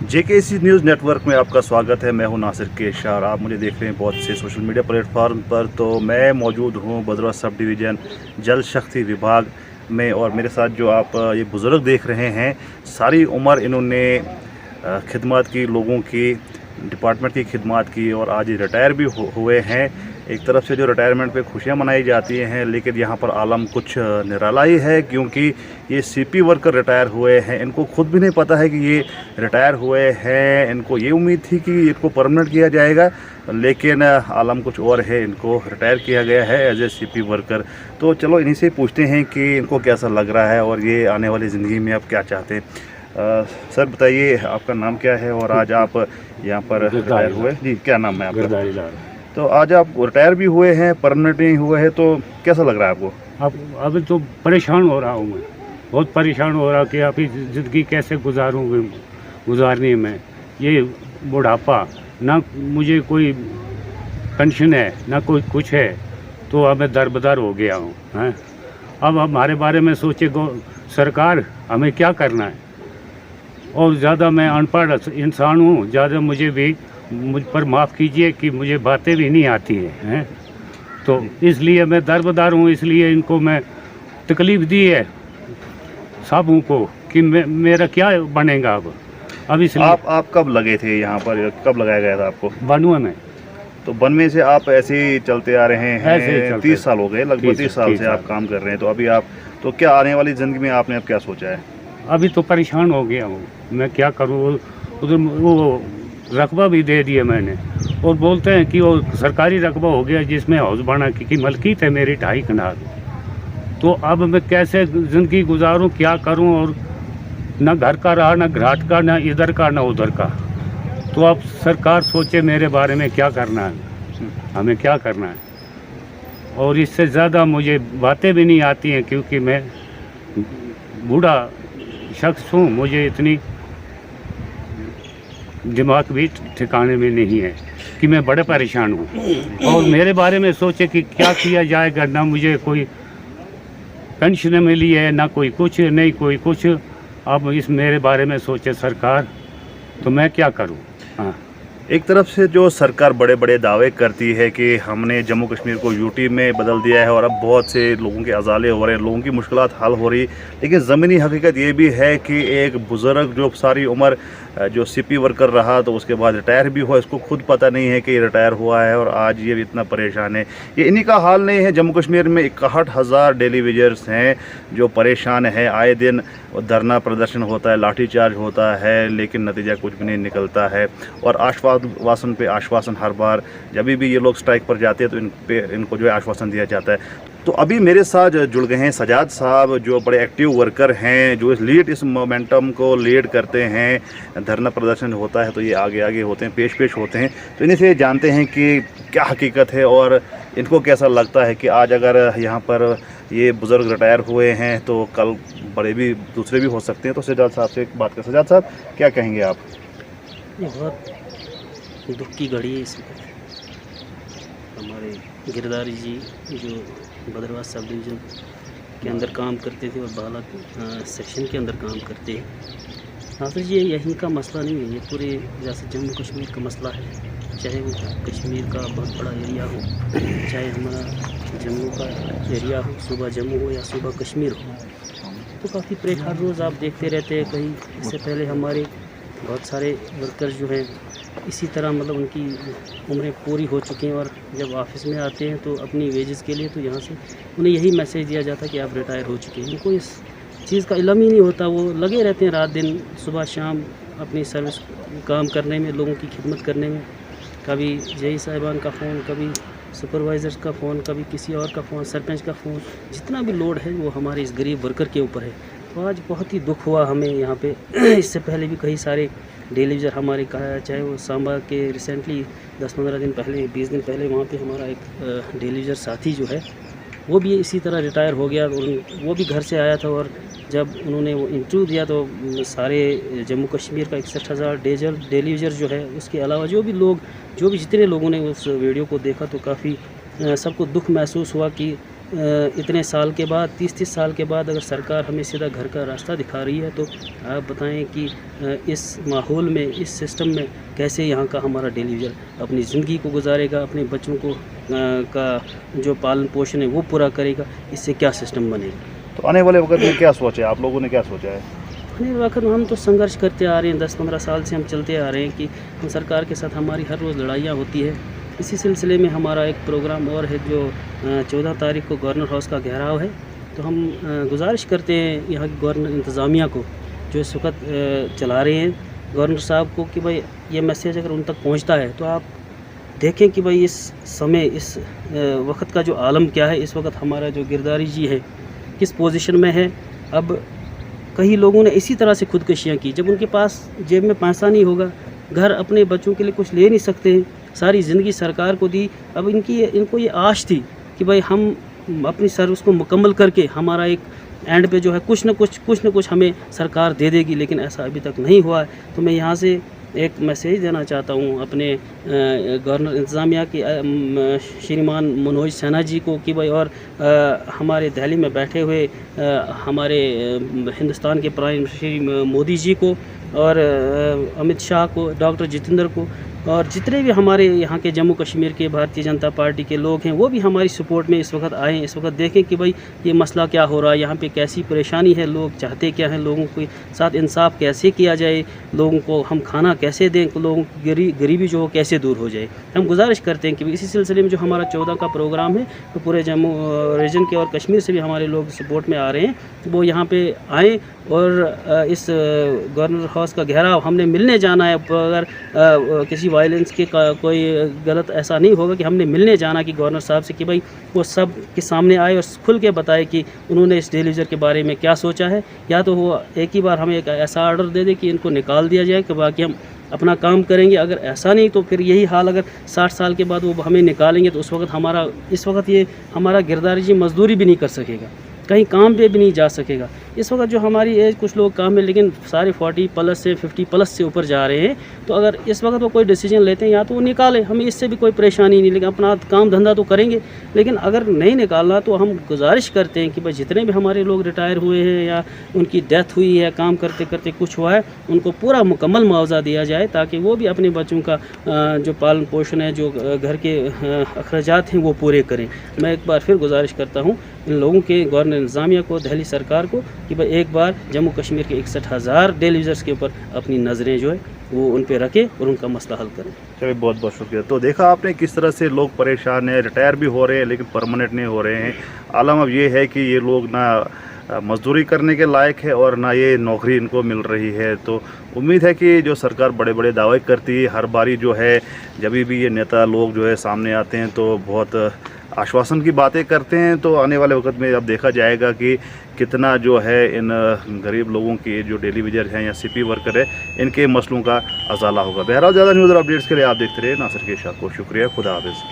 JKC news network में आपका स्वागत है। मैं हूं नासिर केशा और आप मुझे देख रहे हैं बहुत से सोशल मीडिया प्लेटफॉर्म पर। तो मैं मौजूद हूं भद्रवाह सब डिवीज़न जल शक्ति विभाग में और मेरे साथ जो आप ये बुज़ुर्ग देख रहे हैं, सारी उम्र इन्होंने खिदमत की, लोगों की, डिपार्टमेंट की खिदमत की और आज ये रिटायर भी हुए हैं। एक तरफ से जो रिटायरमेंट पे खुशियां मनाई जाती हैं, लेकिन यहाँ पर आलम कुछ निराला ही है, क्योंकि ये सीपी वर्कर रिटायर हुए हैं। इनको खुद भी नहीं पता है कि ये रिटायर हुए हैं। इनको ये उम्मीद थी कि इनको परमानेंट किया जाएगा, लेकिन आलम कुछ और है। इनको रिटायर किया गया है एज ए सीपी वर्कर। तो चलो इन्हीं से पूछते हैं कि इनको कैसा लग रहा है और ये आने वाली ज़िंदगी में आप क्या चाहते हैं। सर बताइए, आपका नाम क्या है और आज आप यहाँ पर रिटायर हुए? जी, क्या नाम है आपका? तो आज आप रिटायर भी हुए हैं, परमानेंट नहीं हुए हैं, तो कैसा लग रहा है आपको? अब तो परेशान हो रहा हूँ मैं, बहुत परेशान हो रहा कि अभी ज़िंदगी कैसे गुजारनी में। ये बुढ़ापा, ना मुझे कोई पेंशन है ना कोई कुछ है, तो अब मैं दरबदर हो गया हूँ। हैं अब हमारे बारे में सोचे सरकार, हमें क्या करना है। और ज़्यादा मैं अनपढ़ इंसान हूँ, ज़्यादा मुझ पर माफ़ कीजिए कि मुझे बातें भी नहीं आती हैं। तो इसलिए मैं दरबदर हूँ। इसलिए इनको मैं तकलीफ़ दी है सबों को कि मेरा क्या बनेगा अब इसलिए। आप कब लगे थे यहाँ पर? कब लगाया गया था आपको? बनवे में। तो बनवे से आप ऐसे ही चलते आ रहे हैं? 30 साल हो गए, लगभग 30 साल से आप काम कर रहे हैं। तो अभी आप, तो क्या आने वाली ज़िंदगी में आपने अब क्या सोचा है? अभी तो परेशान हो गया हूँ, मैं क्या करूँ। उधर वो रकबा भी दे दिया मैंने, और बोलते हैं कि वो सरकारी रकबा हो गया जिसमें हाउस बना की मलकीत है मेरी 2.5 कनाल। तो अब मैं कैसे ज़िंदगी गुजारूं, क्या करूं। और ना घर का रहा, ना घाट का, ना इधर का, ना उधर का। तो अब सरकार सोचे मेरे बारे में क्या करना है, हमें क्या करना है। और इससे ज़्यादा मुझे बातें भी नहीं आती हैं, क्योंकि मैं बूढ़ा शख्स हूँ, मुझे इतनी दिमाग भी ठिकाने में नहीं है कि मैं बड़े परेशान हूँ। और मेरे बारे में सोचे कि क्या किया जाएगा। ना मुझे कोई पेंशन मिली है, ना कोई कुछ, नहीं कोई कुछ। अब इस मेरे बारे में सोचे सरकार, तो मैं क्या करूँ। हाँ, एक तरफ से जो सरकार बड़े बड़े दावे करती है कि हमने जम्मू कश्मीर को यूटी में बदल दिया है और अब बहुत से लोगों के अजाले हो रहे हैं, लोगों की मुश्किलात हल हो रही, लेकिन ज़मीनी हकीकत ये भी है कि एक बुज़ुर्ग जो सारी उम्र जो सीपी वर्कर रहा, तो उसके बाद रिटायर भी हुआ, इसको खुद पता नहीं है कि ये रिटायर हुआ है और आज ये इतना परेशान है। ये इन्हीं का हाल नहीं है। जम्मू कश्मीर में 61,000 डेली वेजर्स हैं जो परेशान हैं। आए दिन धरना प्रदर्शन होता है, लाठीचार्ज होता है, लेकिन नतीजा कुछ भी नहीं निकलता है। और आश्वासन पे आश्वासन, हर बार जब भी ये लोग स्ट्राइक पर जाते हैं तो इनको जो है आश्वासन दिया जाता है। तो अभी मेरे साथ जुड़ गए हैं सजाद साहब, जो बड़े एक्टिव वर्कर हैं, जो इस मोमेंटम को लीड करते हैं। धरना प्रदर्शन होता है तो ये आगे आगे होते हैं, पेश होते हैं। तो इन्हीं से जानते हैं कि क्या हकीकत है और इनको कैसा लगता है कि आज अगर यहाँ पर ये बुज़ुर्ग रिटायर हुए हैं तो कल बड़े भी दूसरे भी हो सकते हैं। तो सजाद साहब से एक बात कर, सजाद साहब क्या कहेंगे आप? ये बहुत दुख की घड़ी है इसमें। हमारे गिरदारी जी जो भद्रवाह सब डिवीज़न के अंदर काम करते थे और बाला सेक्शन के अंदर काम करते हैं। हाँ, तो ये यहीं का मसला नहीं है, ये पूरे जैसे जम्मू कश्मीर का मसला है। चाहे वो कश्मीर का बहुत बड़ा एरिया हो, चाहे हमारा जम्मू का एरिया हो, सुबह जम्मू हो या सुबह कश्मीर हो, तो काफ़ी परेशान रोज़ आप देखते रहते हैं। कहीं इससे पहले हमारे बहुत सारे वर्कर्स जो हैं इसी तरह, मतलब उनकी उम्रें पूरी हो चुकी हैं और जब ऑफिस में आते हैं तो अपनी वेजेस के लिए, तो यहाँ से उन्हें यही मैसेज दिया जाता है कि आप रिटायर हो चुके हैं। उनको इस चीज़ का इल्म ही नहीं होता। वो लगे रहते हैं रात दिन, सुबह शाम अपनी सर्विस काम करने में, लोगों की खिदमत करने में। कभी जेई साहिबान का फ़ोन, कभी सुपरवाइज़र्स का फ़ोन, कभी किसी और का फ़ोन, सरपंच का फ़ोन, जितना भी लोड है वो हमारे इस गरीब वर्कर के ऊपर है। तो आज बहुत ही दुख हुआ हमें यहाँ पे। इससे पहले भी कई सारे डेलीवेजर हमारे कहा, चाहे वो सांबा के रिसेंटली 10-15 दिन पहले, 20 दिन पहले वहाँ पे हमारा एक डेलीवेजर साथी जो है वो भी इसी तरह रिटायर हो गया। और वो भी घर से आया था और जब उन्होंने वो इंटरव्यू दिया तो सारे जम्मू कश्मीर का 61,000 डेलीवेजर जो है, उसके अलावा जो भी जितने लोगों ने उस वीडियो को देखा तो काफ़ी सबको दुख महसूस हुआ कि इतने साल के बाद 30-30 साल के बाद अगर सरकार हमें सीधा घर का रास्ता दिखा रही है, तो आप बताएं कि इस माहौल में, इस सिस्टम में कैसे यहाँ का हमारा डेली यूजर अपनी ज़िंदगी को गुजारेगा, अपने बच्चों को का जो पालन पोषण है वो पूरा करेगा। इससे क्या सिस्टम बनेगा। तो आने वाले वक्त में क्या सोचा है, आप लोगों ने क्या सोचा है? आने वक्त में हम तो संघर्ष करते आ रहे हैं, 10-15 साल से हम चलते आ रहे हैं कि हम सरकार के साथ हमारी हर रोज़ लड़ाइयाँ होती है। इसी सिलसिले में हमारा एक प्रोग्राम और है जो 14 तारीख को गवर्नर हाउस का घेराव है। तो हम गुजारिश करते हैं यहाँ की गवर्नर इंतज़ामिया को, जो इस वक्त चला रहे हैं, गवर्नर साहब को, कि भाई ये मैसेज अगर उन तक पहुँचता है तो आप देखें कि भाई इस समय, इस वक्त का जो आलम क्या है। इस वक्त हमारा जो गिरदारी जी है किस पोजीशन में है। अब कई लोगों ने इसी तरह से खुदकुशियाँ की, जब उनके पास जेब में पैसा नहीं होगा, घर अपने बच्चों के लिए कुछ ले नहीं सकते हैं, सारी ज़िंदगी सरकार को दी। अब इनको ये आश थी कि भाई हम अपनी सर्विस को मुकम्मल करके हमारा एक एंड पे जो है कुछ न कुछ हमें सरकार दे देगी, लेकिन ऐसा अभी तक नहीं हुआ है। तो मैं यहाँ से एक मैसेज देना चाहता हूँ अपने गवर्नर इंतज़ामिया की श्रीमान मनोज सिन्हा जी को कि भाई, और हमारे दिल्ली में बैठे हुए हमारे हिंदुस्तान के प्राइम श्री मोदी जी को, और अमित शाह को, डॉक्टर जितेंद्र को, और जितने भी हमारे यहाँ के जम्मू कश्मीर के भारतीय जनता पार्टी के लोग हैं, वो भी हमारी सपोर्ट में इस वक्त आएँ। इस वक्त देखें कि भाई ये मसला क्या हो रहा है, यहाँ पे कैसी परेशानी है, लोग चाहते क्या हैं, लोगों के साथ इंसाफ कैसे किया जाए, लोगों को हम खाना कैसे दें, लोगों की गरीबी जो हो कैसे दूर हो जाए। हम गुजारिश करते हैं कि इसी सिलसिले में जो हमारा 14 का प्रोग्राम है, तो पूरे जम्मू रीजन के और कश्मीर से भी हमारे लोग सपोर्ट में आ रहे हैं, तो वो यहाँ पे आएँ और इस गवर्नर हाउस का घेराव हमने मिलने जाना है। अगर किसी वायलेंस के कोई गलत ऐसा नहीं होगा कि हमने मिलने जाना कि गवर्नर साहब से, कि भाई वो सब के सामने आए और खुल के बताए कि उन्होंने इस डेली यूजर के बारे में क्या सोचा है। या तो वो एक ही बार हमें एक ऐसा ऑर्डर दे दे कि इनको निकाल दिया जाए, कि बाकी हम अपना काम करेंगे। अगर ऐसा नहीं तो फिर यही हाल, अगर 60 साल के बाद वो हमें निकालेंगे तो उस वक्त इस वक्त ये हमारा गिरदारी जी मजदूरी भी नहीं कर सकेगा, कहीं काम पे भी नहीं जा सकेगा। इस वक्त जो हमारी एज, कुछ लोग काम में, लेकिन सारे 40 प्लस से 50 प्लस से ऊपर जा रहे हैं। तो अगर इस वक्त वो कोई डिसीजन लेते हैं, या तो वो निकाले, हमें इससे भी कोई परेशानी नहीं, लेकिन अपना काम धंधा तो करेंगे। लेकिन अगर नहीं निकालना तो हम गुजारिश करते हैं कि भाई जितने भी हमारे लोग रिटायर हुए हैं या उनकी डेथ हुई है, काम करते करते कुछ हुआ है, उनको पूरा मुकम्मल मुआवजा दिया जाए, ताकि वो भी अपने बच्चों का जो पालन पोषण है, जो घर के अखराजात हैं, वो पूरे करें। मैं एक बार फिर गुजारिश करता हूँ इन लोगों के, गवर्नर इंतज़ामिया को, दिल्ली सरकार को, कि भाई एक बार जम्मू कश्मीर के 61,000 डेली यूजर्स के ऊपर अपनी नज़रें जो है वो उन पे रखें और उनका मसला हल करें। चलिए, बहुत बहुत शुक्रिया। तो देखा आपने किस तरह से लोग परेशान हैं, रिटायर भी हो रहे हैं लेकिन परमानेंट नहीं हो रहे हैं। आलम अब ये है कि ये लोग ना मजदूरी करने के लायक है और ना ये नौकरी इनको मिल रही है। तो उम्मीद है कि जो सरकार बड़े बड़े दावे करती है, हर बारी जो है जब भी ये नेता लोग जो है सामने आते हैं तो बहुत आश्वासन की बातें करते हैं। तो आने वाले वक्त में अब देखा जाएगा कि कितना जो है इन गरीब लोगों की, जो डेली वेजर हैं या सीपी वर्कर है, इनके मसलों का अजाला होगा। बहरहाल ज़्यादा न्यूज़ और अपडेट्स के लिए आप देखते रहिए नासिर के शाह को। शुक्रिया, खुदा हाफिज़।